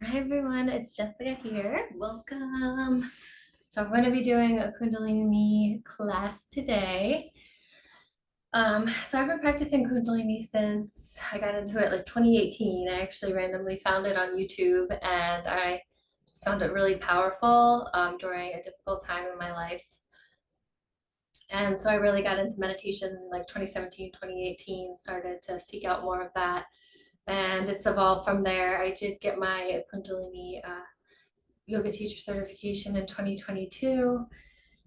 Hi everyone, it's Jessica here. Welcome. So I'm going to be doing a Kundalini class today. So I've been practicing Kundalini since I got into it like 2018. I actually randomly found it on YouTube and I just found it really powerful during a difficult time in my life. And so I really got into meditation like 2017, 2018, started to seek out more of that. And it's evolved from there. I did get my Kundalini yoga teacher certification in 2022.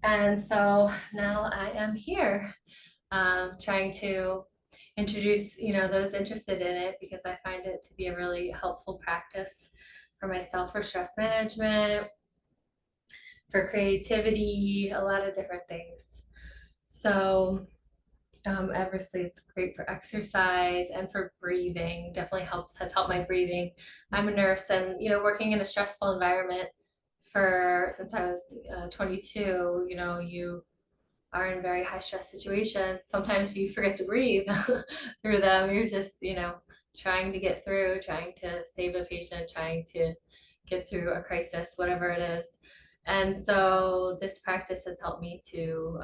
And so now I am here trying to introduce, those interested in it because I find it to be a really helpful practice for myself for stress management, for creativity, a lot of different things. So obviously it's great for exercise and for breathing. Definitely has helped my breathing. I'm a nurse and, working in a stressful environment for since I was 22, you are in very high stress situations. Sometimes you forget to breathe through them. You're just, trying to get through, trying to save a patient, trying to get through a crisis, whatever it is. And so this practice has helped me to,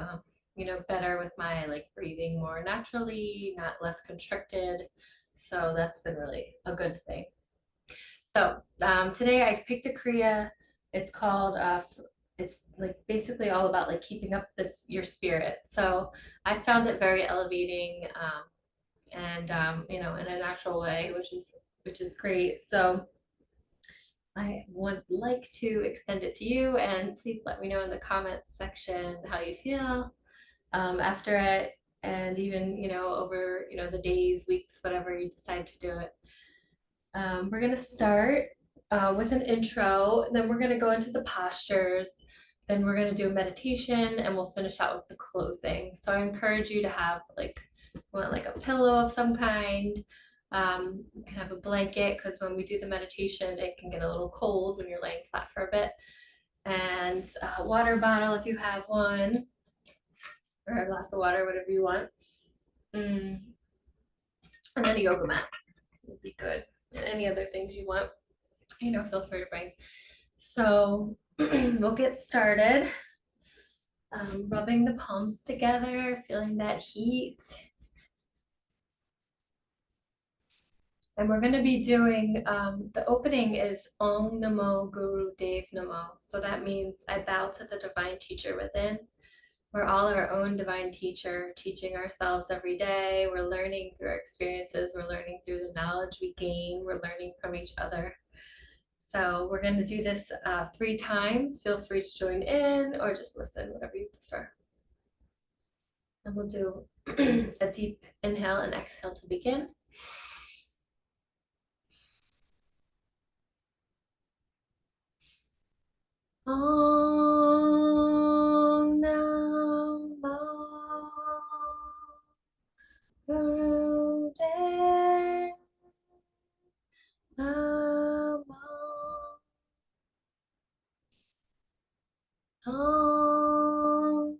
better with my like breathing more naturally, not less constricted. So that's been really a good thing. So today I picked a Kriya. It's called it's like basically all about like keeping up this your spirit. So I found it very elevating and in a natural way, which is great. So I would like to extend it to you, and please let me know in the comments section how you feel after it, and even over the days, weeks, whatever you decide to do it. We're going to start with an intro, then we're going to go into the postures, then we're going to do a meditation, and we'll finish out with the closing. So I encourage you to have like a pillow of some kind. You can have a blanket because when we do the meditation, it can get a little cold when you're laying flat for a bit. And a water bottle if you have one, or a glass of water, whatever you want. Mm. And then a yoga mat would be good. And any other things you want, feel free to bring. So we'll get started. Rubbing the palms together, feeling that heat. And we're going to be doing the opening is Om Namo Guru Dev Namo. So that means I bow to the divine teacher within. We're all our own divine teacher, teaching ourselves every day. We're learning through our experiences. We're learning through the knowledge we gain. We're learning from each other. So we're going to do this 3 times. Feel free to join in or just listen, whatever you prefer. And we'll do a deep inhale and exhale to begin. Om Namo Gurudev Namo. Om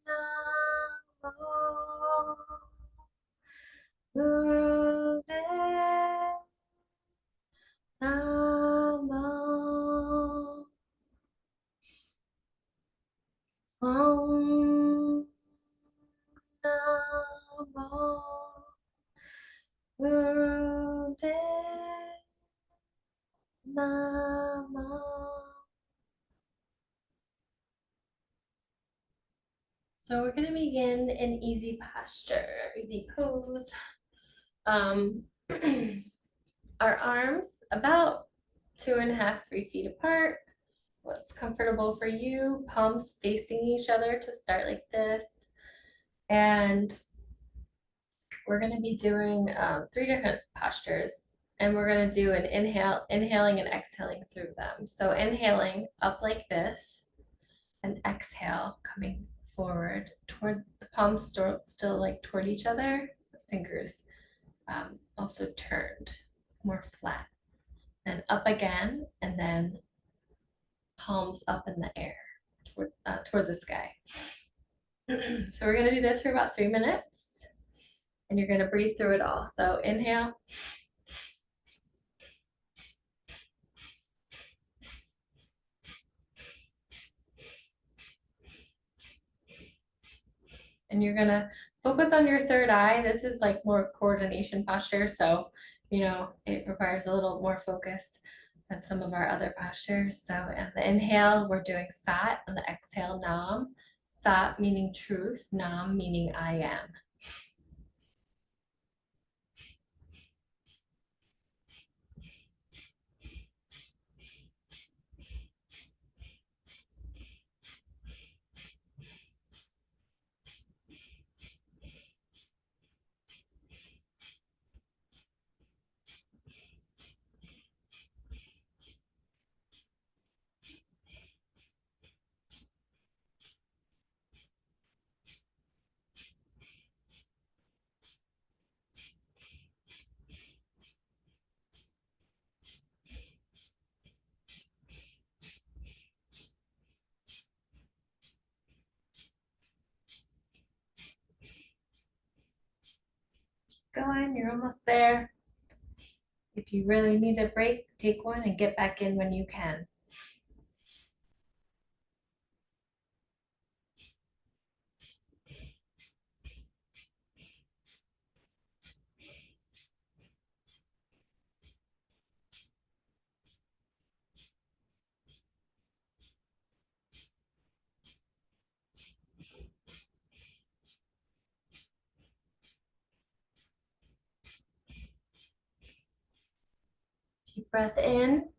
Namo Gurudev Namo. Om Namo Gurudev Namo. So we're going to begin in easy posture, easy pose. Our arms about 2.5, 3 feet apart. What's comfortable for you? Palms facing each other to start like this. And we're going to be doing 3 different postures. And we're going to do an inhaling and exhaling through them. So inhaling up like this, and exhale coming forward toward the palms still like toward each other, fingers also turned more flat, and up again, and then palms up in the air toward the sky. So we're going to do this for about 3 minutes, and you're going to breathe through it all. So inhale, And you're gonna focus on your third eye. This is like more coordination posture, so it requires a little more focus than some of our other postures. So on the inhale, we're doing Sat, on the exhale, Nam. Sat meaning truth, Nam meaning I am. Going, you're almost there. If you really need a break, take one and get back in when you can. Deep breath in,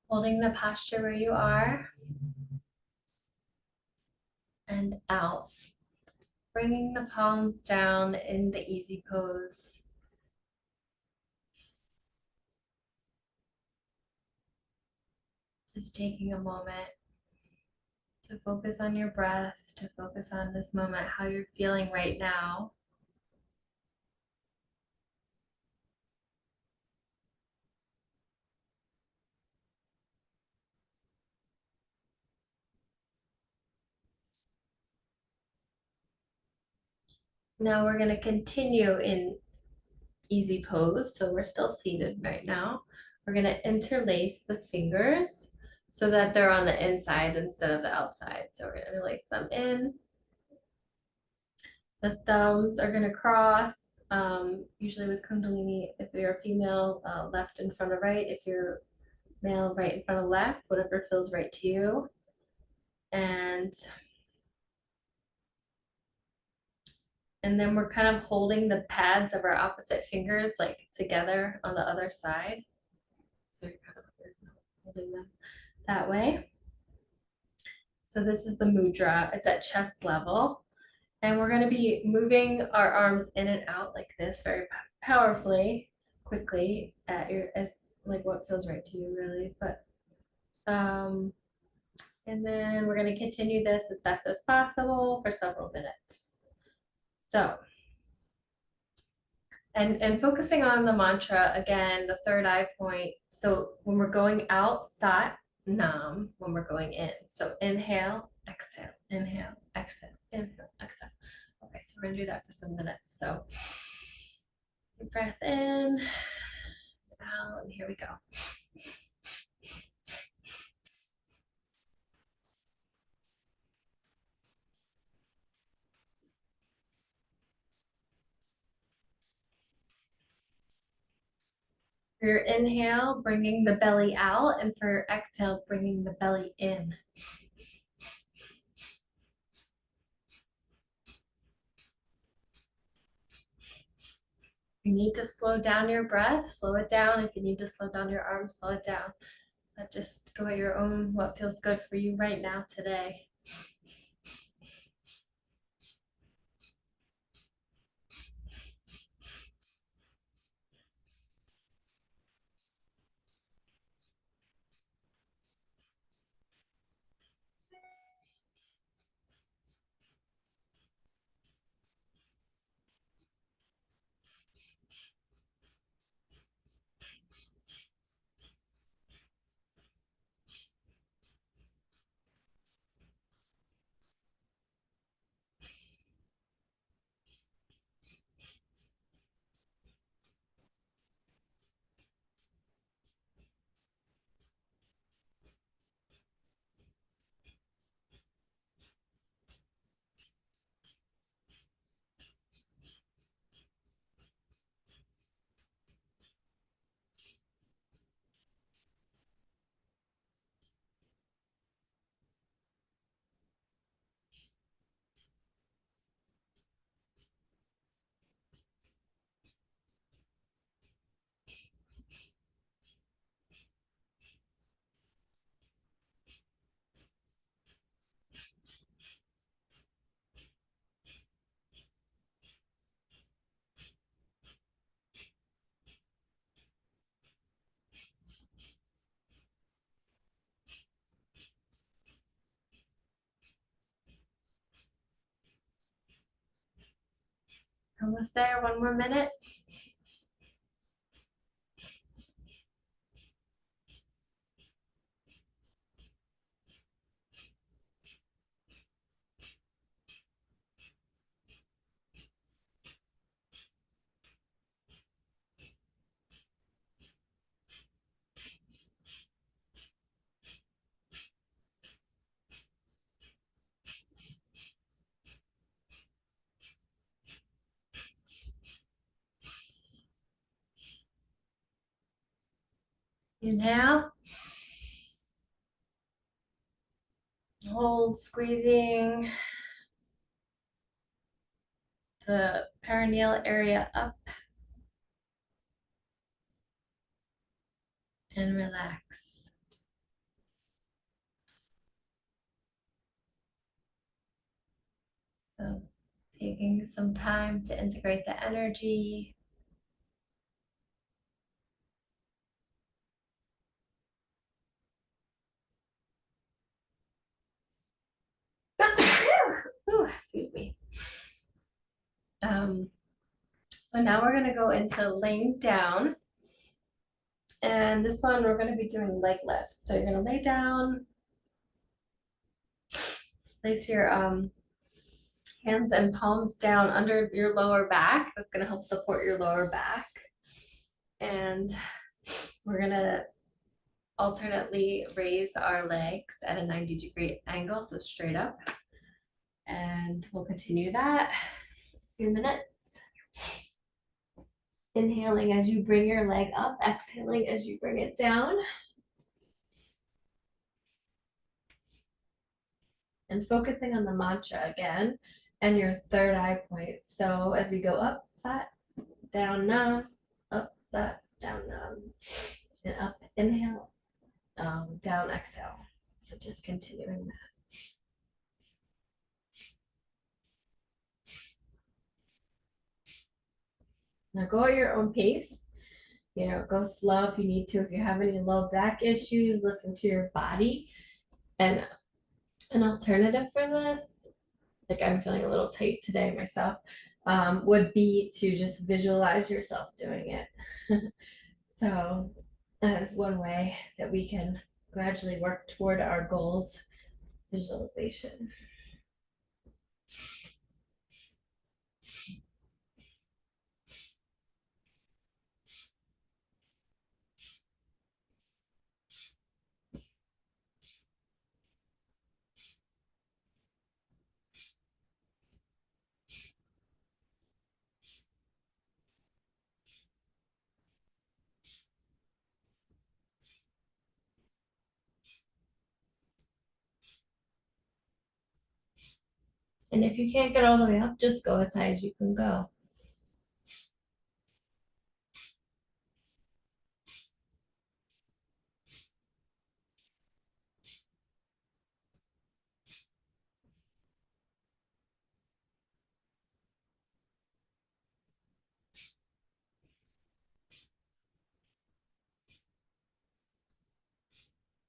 holding the posture where you are, and out. Bringing the palms down in the easy pose. Just taking a moment to focus on your breath, to focus on this moment, how you're feeling right now. Now we're going to continue in easy pose. So we're still seated right now. We're going to interlace the fingers so that they're on the inside instead of the outside. So we're going to interlace them in. The thumbs are going to cross. Usually with Kundalini, if you're a female, left in front of right. If you're male, right in front of left, whatever feels right to you. And then we're kind of holding the pads of our opposite fingers like together on the other side. So you're kind of holding them that way. So this is the mudra. It's at chest level. And we're going to be moving our arms in and out like this very powerfully, quickly, at your as like what feels right to you, really. But and then we're going to continue this as fast as possible for several minutes. So, and focusing on the mantra again, the third eye point. So when we're going out, Sat, Nam. When we're going in, so inhale, exhale, inhale, exhale, inhale, exhale. Okay, so we're gonna do that for some minutes. So deep breath in, out, and here we go. For your inhale, bringing the belly out, and for your exhale, bringing the belly in. If you need to slow down your breath, slow it down. If you need to slow down your arms, slow it down. But just go at your own, what feels good for you right now today. Almost there, one more minute. Inhale. Hold, squeezing the perineal area up and relax. So taking some time to integrate the energy. Excuse me. So now we're gonna go into laying down. And this one, we're gonna be doing leg lifts. So you're gonna lay down, place your hands and palms down under your lower back. That's gonna help support your lower back. And we're gonna alternately raise our legs at a 90-degree angle, so straight up. And we'll continue that a few minutes. Inhaling as you bring your leg up, exhaling as you bring it down. And focusing on the mantra again and your third eye point. So as we go up, sat, down, nam, up, sat, down, nam, and up, inhale, down, exhale. So just continuing that. Now go at your own pace. You know, go slow if you need to. If you have any low back issues, listen to your body. And an alternative for this, like I'm feeling a little tight today myself, would be to just visualize yourself doing it. So that is one way that we can gradually work toward our goals, visualization. And if you can't get all the way up, just go as high as you can go.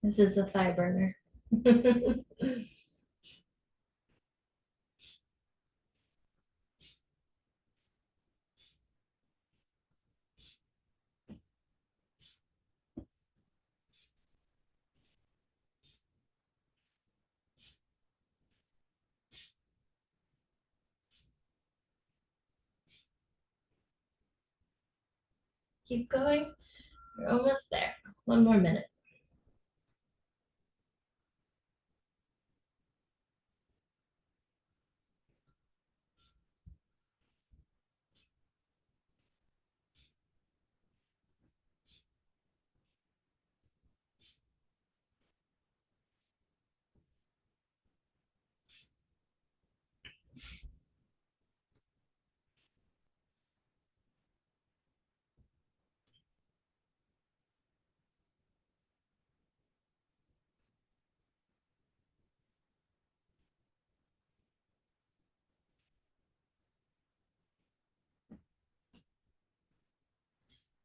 This is a thigh burner. Keep going. You're almost there. One more minute.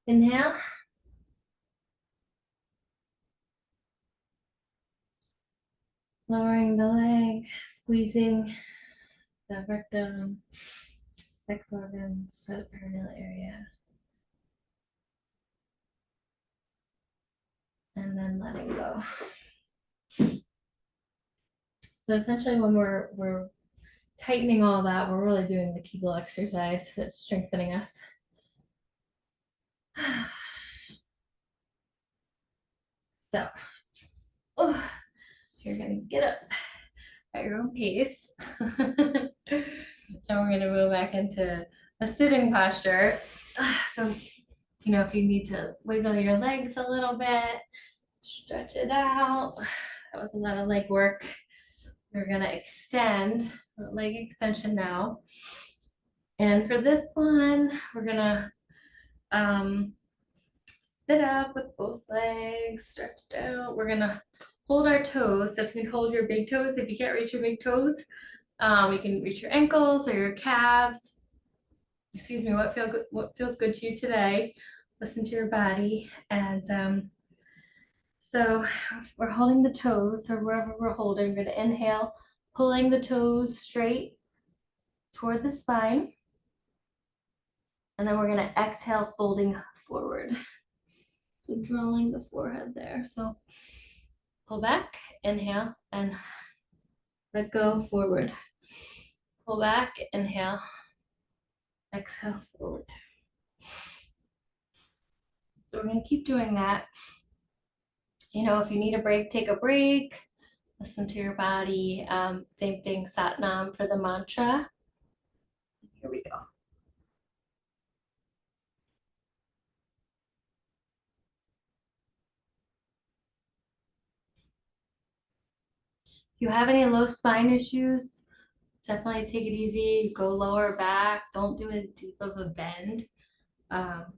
Inhale. Lowering the leg, squeezing the rectum, sex organs for the perineal area. And then letting go. So essentially when we're tightening all that, we're really doing the Kegel exercise that's strengthening us. So, oh, you're gonna get up at your own pace. And we're gonna move back into a sitting posture. So, if you need to wiggle your legs a little bit, stretch it out. That was a lot of leg work. We're gonna extend, leg extension now. And for this one, we're gonna sit up with both legs stretched out. We're gonna hold our toes. So if you can hold your big toes, if you can't reach your big toes, you can reach your ankles or your calves. Excuse me, what feels good to you today? Listen to your body. And so we're holding the toes. So wherever we're holding, we're gonna inhale, pulling the toes straight toward the spine. And then we're gonna exhale, folding forward. So drawing the forehead there. So pull back, inhale, and let go, forward. Pull back, inhale, exhale, forward. So we're gonna keep doing that. If you need a break, take a break. Listen to your body. Same thing, Satnam for the mantra. Here we go. If you have any low spine issues, definitely take it easy. Go lower back. Don't do as deep of a bend.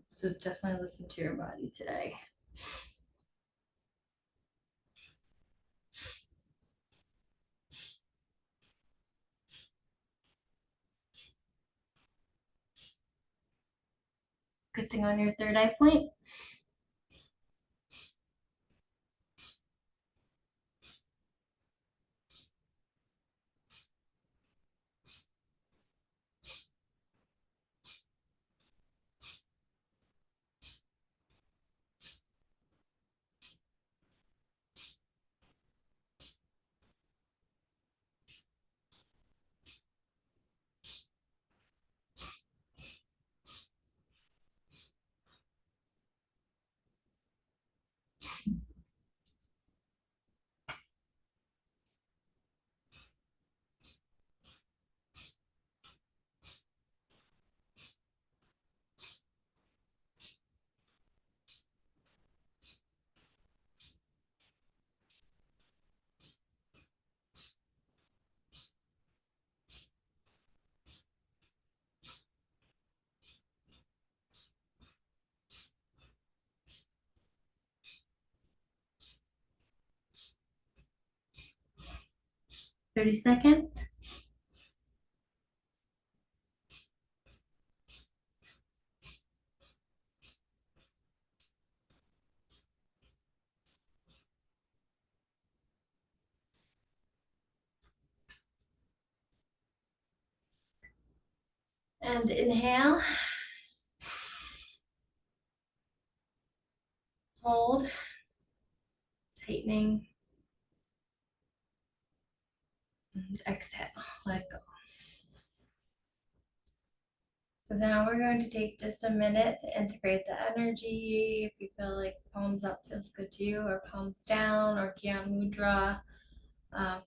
So definitely listen to your body today. Focusing on your third eye point. Thirty seconds. And inhale. Hold. Tightening. And exhale. Let go. So now we're going to take just a minute to integrate the energy. If you feel like palms up feels good to you, or palms down, or Gyan Mudra,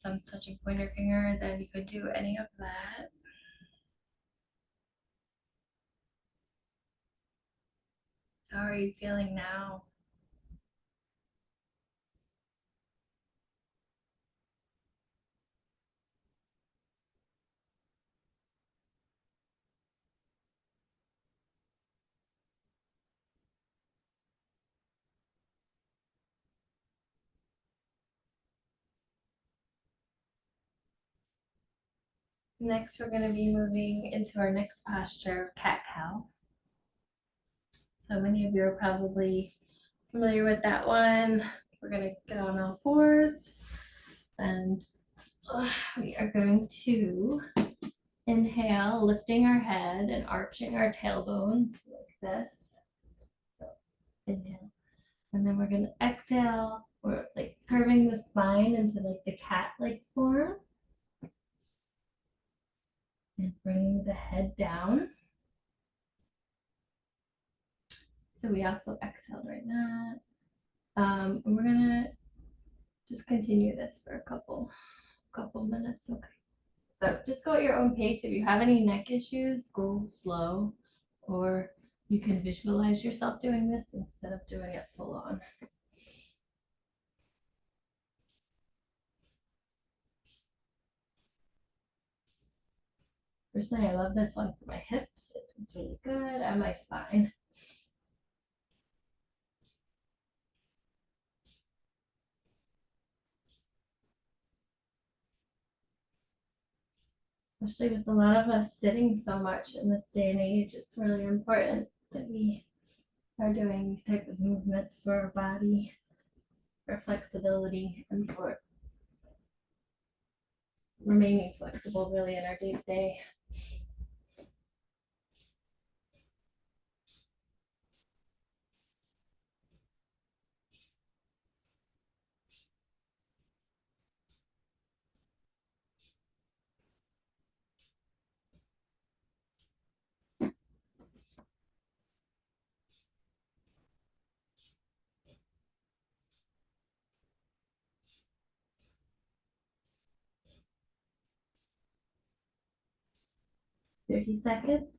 thumbs touching pointer finger, then you could do any of that. How are you feeling now? Next, we're going to be moving into our next posture, cat-cow. So many of you are probably familiar with that one. We're going to get on all fours, and we are going to inhale, lifting our head and arching our tailbones like this. So inhale. And then we're gonna exhale. We're like curving the spine into like the cat-like form. And bringing the head down. So we also exhaled right now. And we're gonna just continue this for a couple minutes, okay? So just go at your own pace. If you have any neck issues, go slow, or you can visualize yourself doing this instead of doing it full on. Personally, I love this one for my hips. It feels really good, and my spine. Especially with a lot of us sitting so much in this day and age, it's really important that we are doing these type of movements for our body, for flexibility, and for remaining flexible really in our day-to-day. Thirty 30 seconds.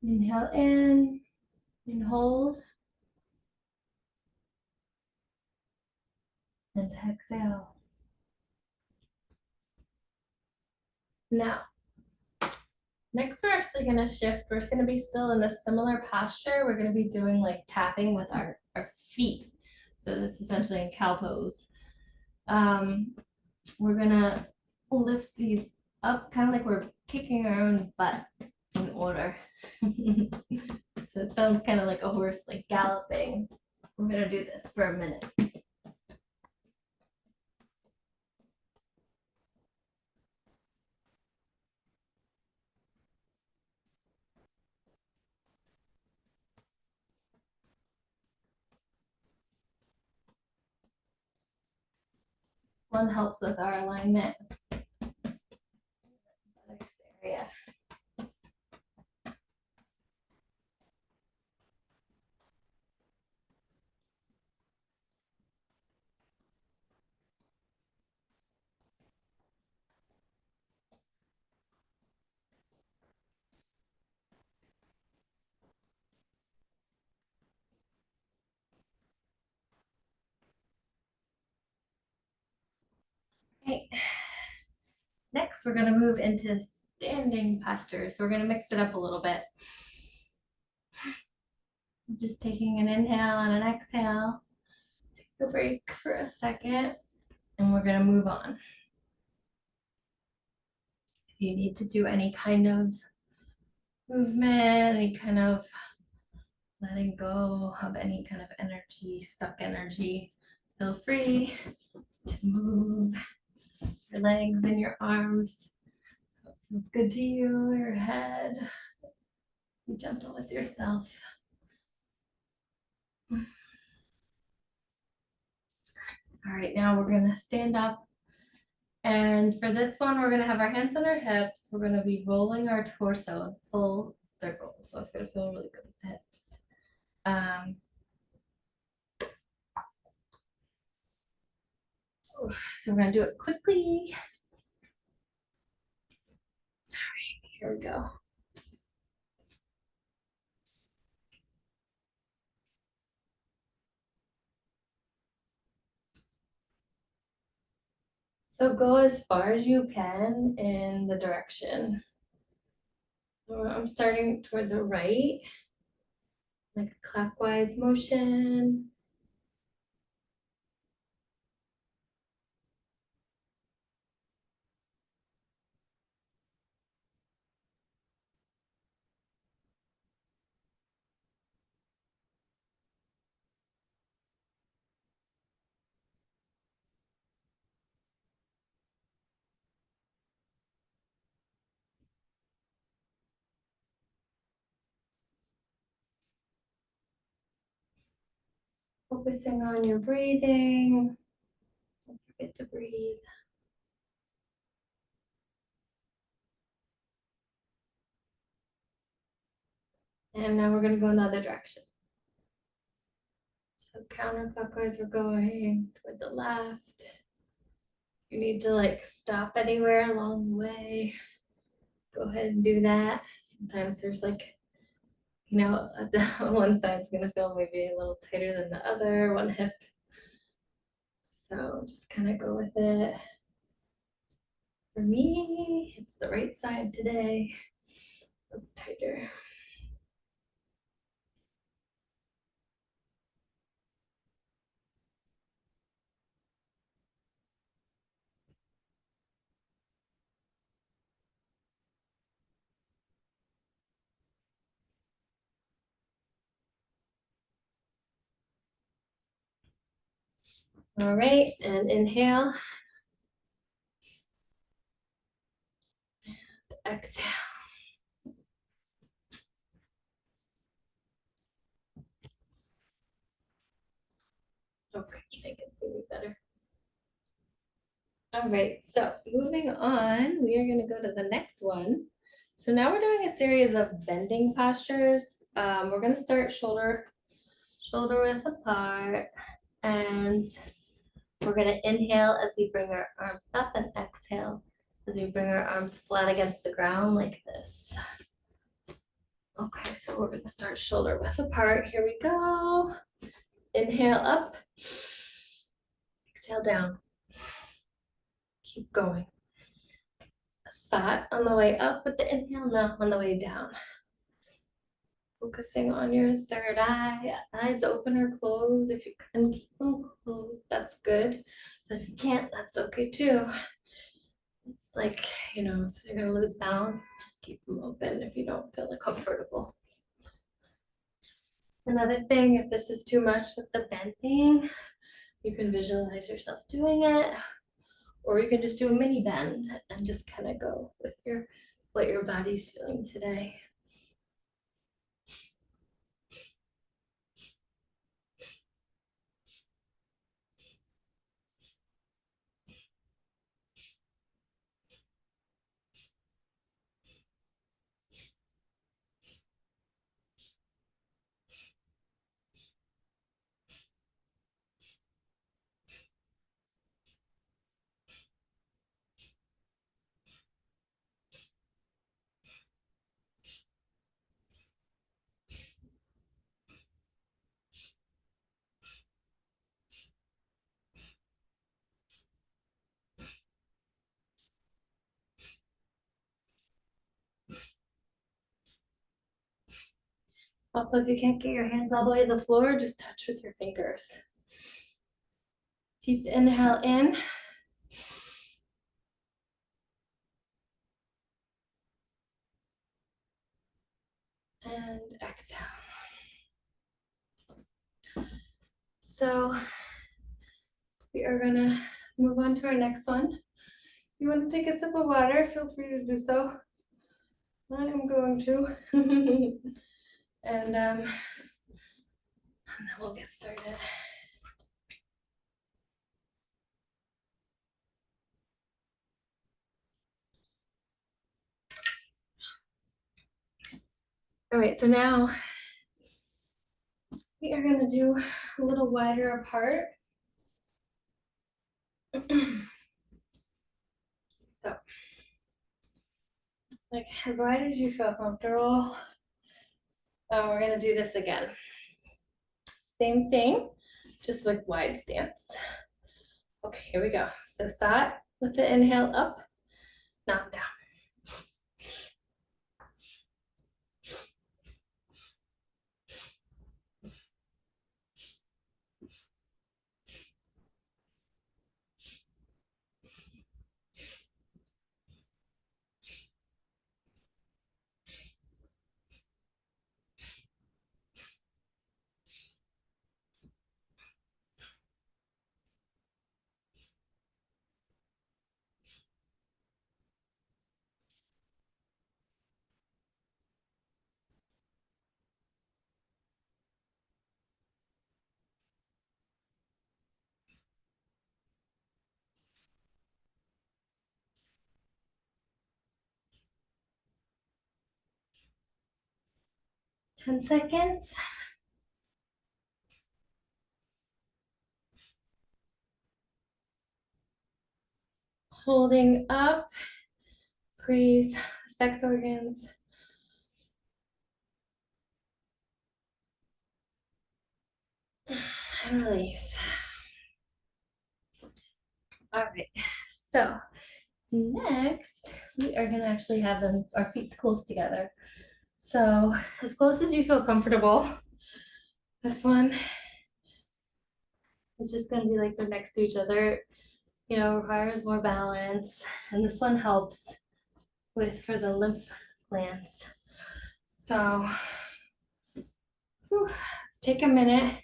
Inhale in and hold. And exhale. Now, next we're actually going to shift. We're going to be still in a similar posture. We're going to be doing like tapping with our feet. So that's essentially in cow pose. We're going to lift these up kind of like we're kicking our own butt in order. So it sounds kind of like a horse like galloping. We're going to do this for a minute. One helps with our alignment. Area. Okay. Next, we're going to move into standing posture. So we're going to mix it up a little bit. Just taking an inhale and an exhale. Take a break for a second, and we're going to move on. If you need to do any kind of movement, any kind of letting go of any kind of energy, stuck energy, feel free to move your legs and your arms. What feels good to you, your head. Be gentle with yourself. All right, now we're gonna stand up. And for this one, we're gonna have our hands on our hips. We're gonna be rolling our torso in full circles. So it's gonna feel really good with the hips. So we're gonna do it quickly. All right, here we go. So go as far as you can in the direction. So I'm starting toward the right, like a clockwise motion. Focusing on your breathing. Don't forget to breathe. And now we're going to go in the other direction. So counterclockwise, we're going toward the left. You need to like stop anywhere along the way, go ahead and do that. Sometimes there's like, you know, one side's gonna feel maybe a little tighter than the other, one hip. So just kind of go with it. For me, it's the right side today. It's tighter. All right, and inhale. Exhale. Okay, I can see me better. All right, so moving on, we are gonna go to the next one. So now we're doing a series of bending postures. We're gonna start shoulder width apart, and we're gonna inhale as we bring our arms up and exhale as we bring our arms flat against the ground like this. Okay, so we're gonna start shoulder width apart. Here we go. Inhale up, exhale down. Keep going. Sat on the way up with the inhale, now on the way down. Focusing on your third eye, eyes open or closed. If you can keep them closed, that's good. But if you can't, that's okay too. It's like, you know, if you're gonna lose balance, just keep them open if you don't feel comfortable. Another thing, if this is too much with the bending, you can visualize yourself doing it, or you can just do a mini bend and just kind of go with what your body's feeling today. Also, if you can't get your hands all the way to the floor, just touch with your fingers. Deep inhale in. And exhale. So we are gonna move on to our next one. If you want to take a sip of water, feel free to do so. I am going to. And then we'll get started. All right, so now we are gonna do a little wider apart. So, like as wide as you feel comfortable. We're gonna do this again. Same thing, just like wide stance. Okay, here we go. So sat with the inhale up, knock down. 10 seconds. Holding up, squeeze sex organs. And release. All right, so next we are gonna actually have them, our feet close together. So as close as you feel comfortable. This one is just gonna be like they're next to each other, you know, requires more balance. And this one helps with for the lymph glands. So let's take a minute.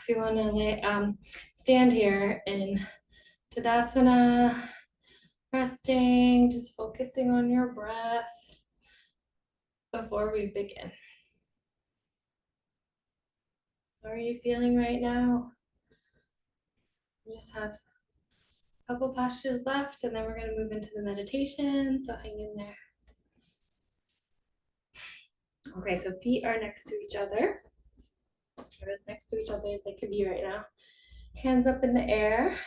If you want to stand here in Tadasana, resting, just focusing on your breath before we begin. How are you feeling right now? We just have a couple postures left and then we're going to move into the meditation, so hang in there. Okay, so feet are next to each other, or as next to each other as they could be right now. Hands up in the air.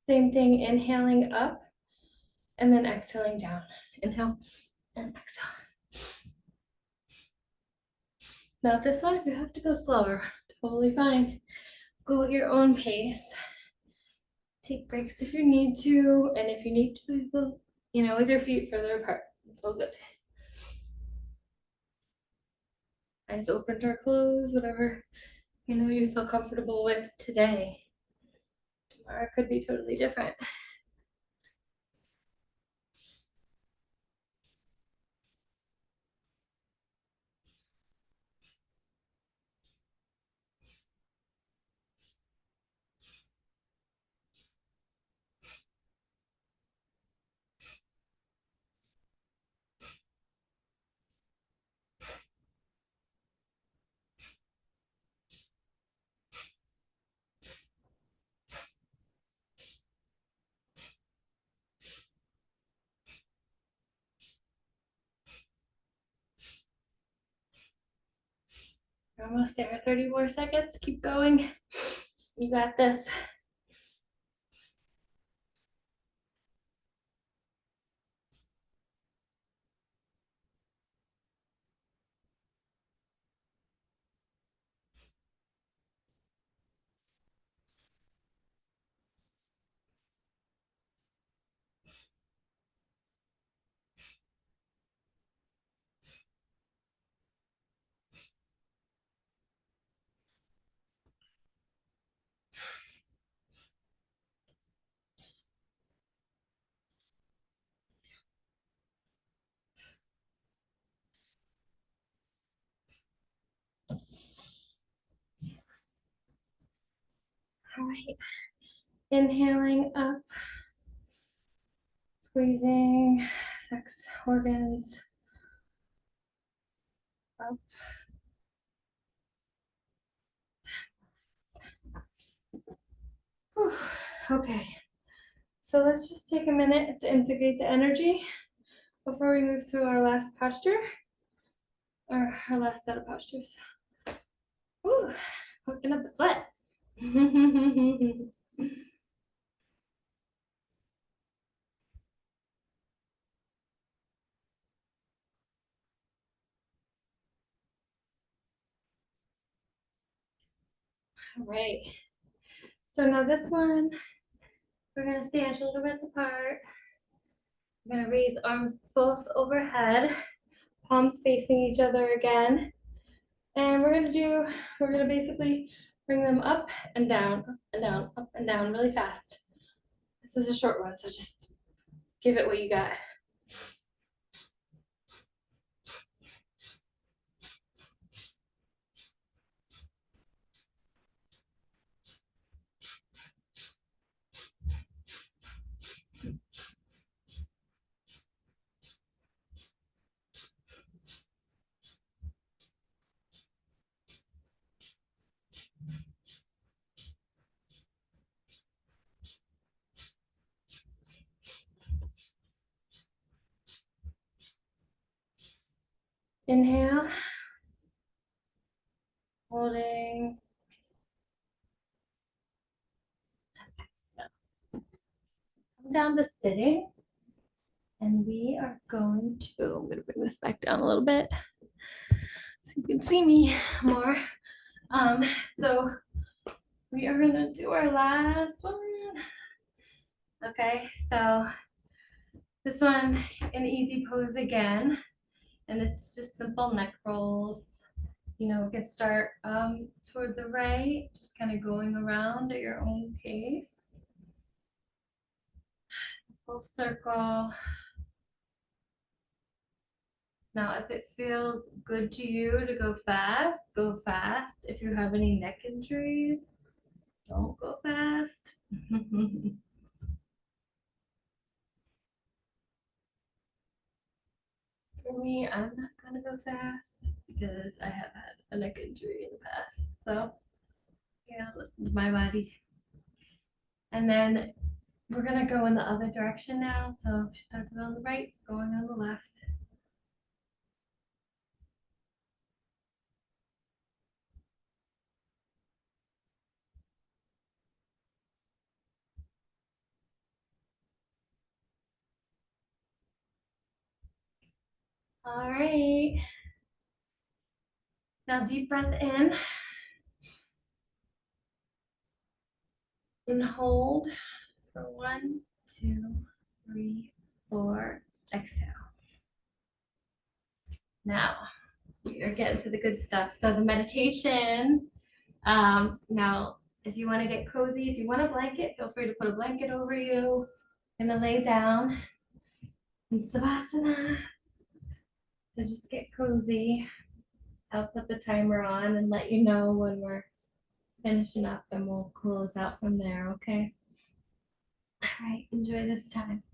Same thing, inhaling up and then exhaling down. Inhale and exhale. Now this one, you have to go slower. Totally fine. Go at your own pace. Take breaks if you need to, and if you need to, go, you know, with your feet further apart. It's all good. Eyes open or closed, whatever you know you feel comfortable with today. Tomorrow could be totally different. We're almost there. 30 more seconds. Keep going. You got this. All right. Inhaling up, squeezing sex organs up. Whew. Okay, so let's just take a minute to integrate the energy before we move through our last posture, or our last set of postures. Ooh, working up a sweat. All right, so now this one, we're gonna stand shoulder width apart. I'm gonna raise arms both overhead, palms facing each other again. And we're gonna basically bring them up and down, up and down, up and down really fast. This is a short one, so just give it what you got. Inhale holding. Come down to sitting. And we are going to, I'm going to bring this back down a little bit so you can see me more. Um, so we are going to do our last one. Okay, so this one, an easy pose again, and it's just simple neck rolls. You know, we can start toward the right, just kind of going around at your own pace. Full circle. Now, if it feels good to you to go fast, go fast. If you have any neck injuries, don't go fast. For me, I'm not gonna go fast because I have had a neck injury in the past. So, yeah, listen to my body. And then we're gonna go in the other direction now. So, if you started on the right, going on the left. All right. Now, deep breath in and hold for 1, 2, 3, 4. Exhale. Now, we are getting to the good stuff. So the meditation, now, if you want to get cozy, if you want a blanket, feel free to put a blanket over you. I'm gonna lay down in Savasana. So just get cozy. I'll put the timer on and let you know when we're finishing up and we'll close out from there, okay? All right, enjoy this time.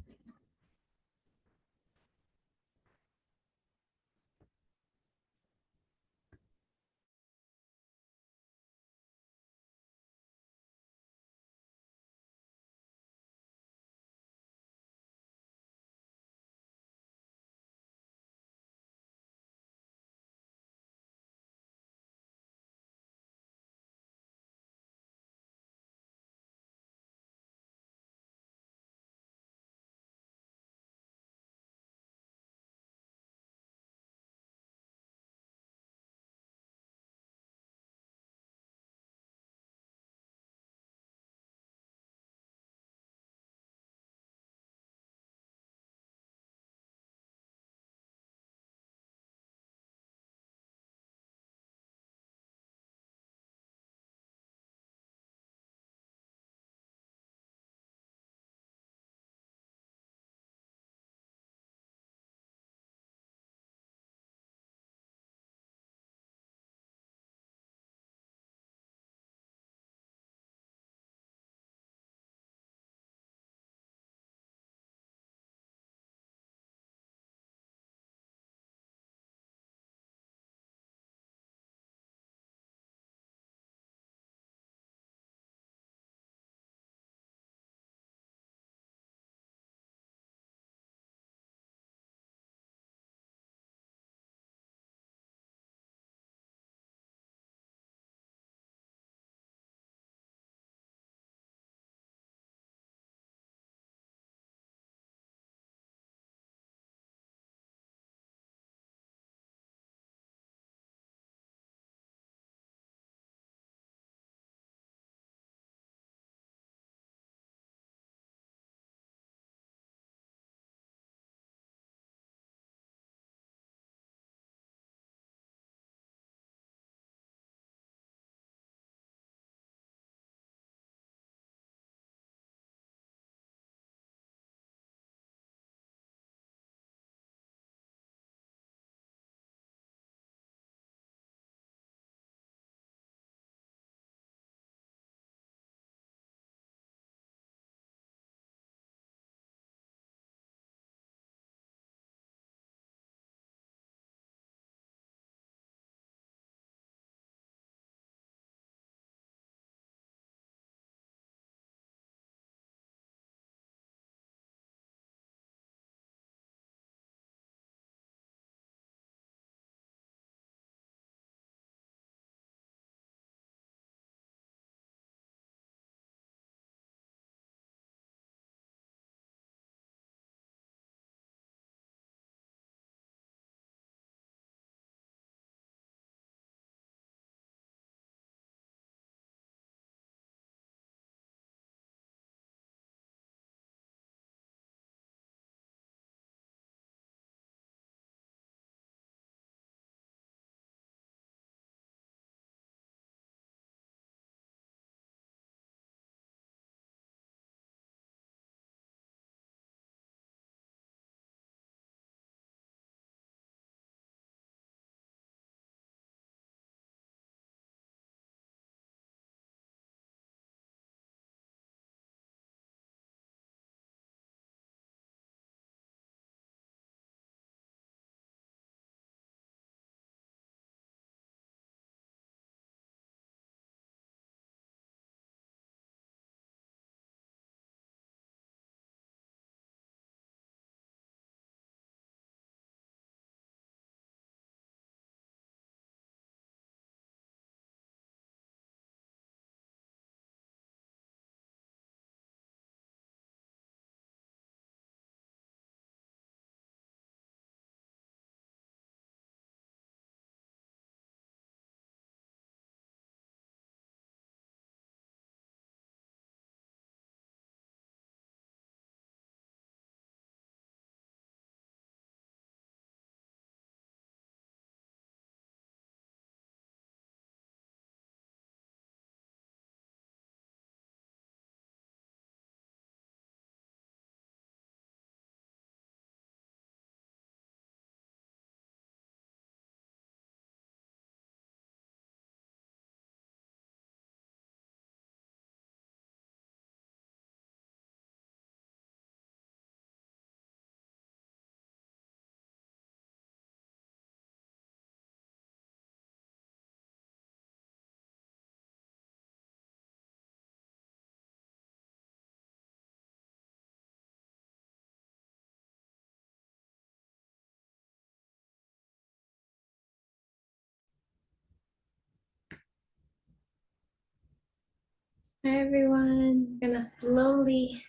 Hi everyone. I'm gonna slowly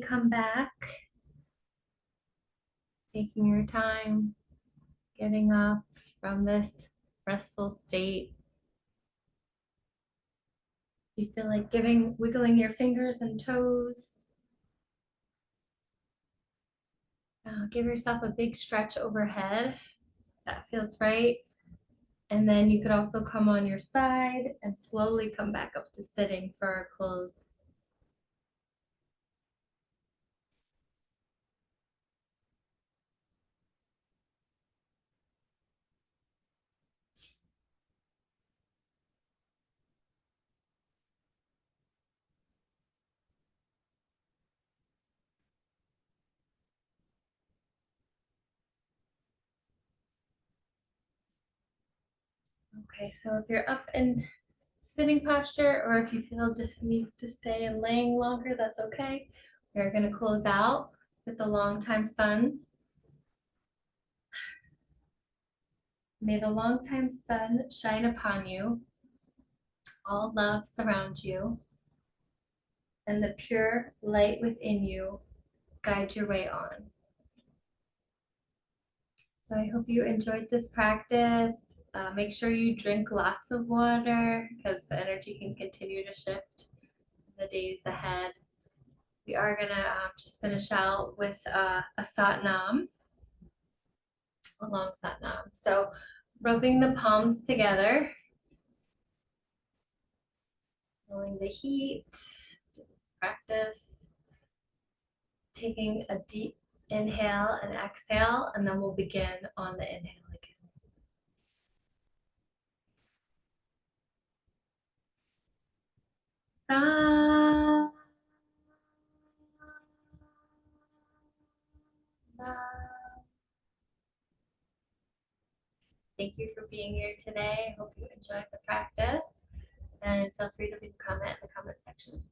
come back, taking your time, getting up from this restful state. You feel like wiggling your fingers and toes. Give yourself a big stretch overhead. That feels right. And then you could also come on your side and slowly come back up to sitting for our close. Okay, so if you're up in sitting posture, or if you feel just need to stay in laying longer, that's okay. We're going to close out with the longtime sun. May the longtime sun shine upon you, all love surround you, and the pure light within you guide your way on. So I hope you enjoyed this practice. Make sure you drink lots of water because the energy can continue to shift in the days ahead. We are gonna just finish out with a Satnam, a long Satnam. So rubbing the palms together, feeling the heat, practice, taking a deep inhale and exhale, and then we'll begin on the inhale again. Sa. Thank you for being here today. I hope you enjoyed the practice, and feel free to leave a comment in the comment section.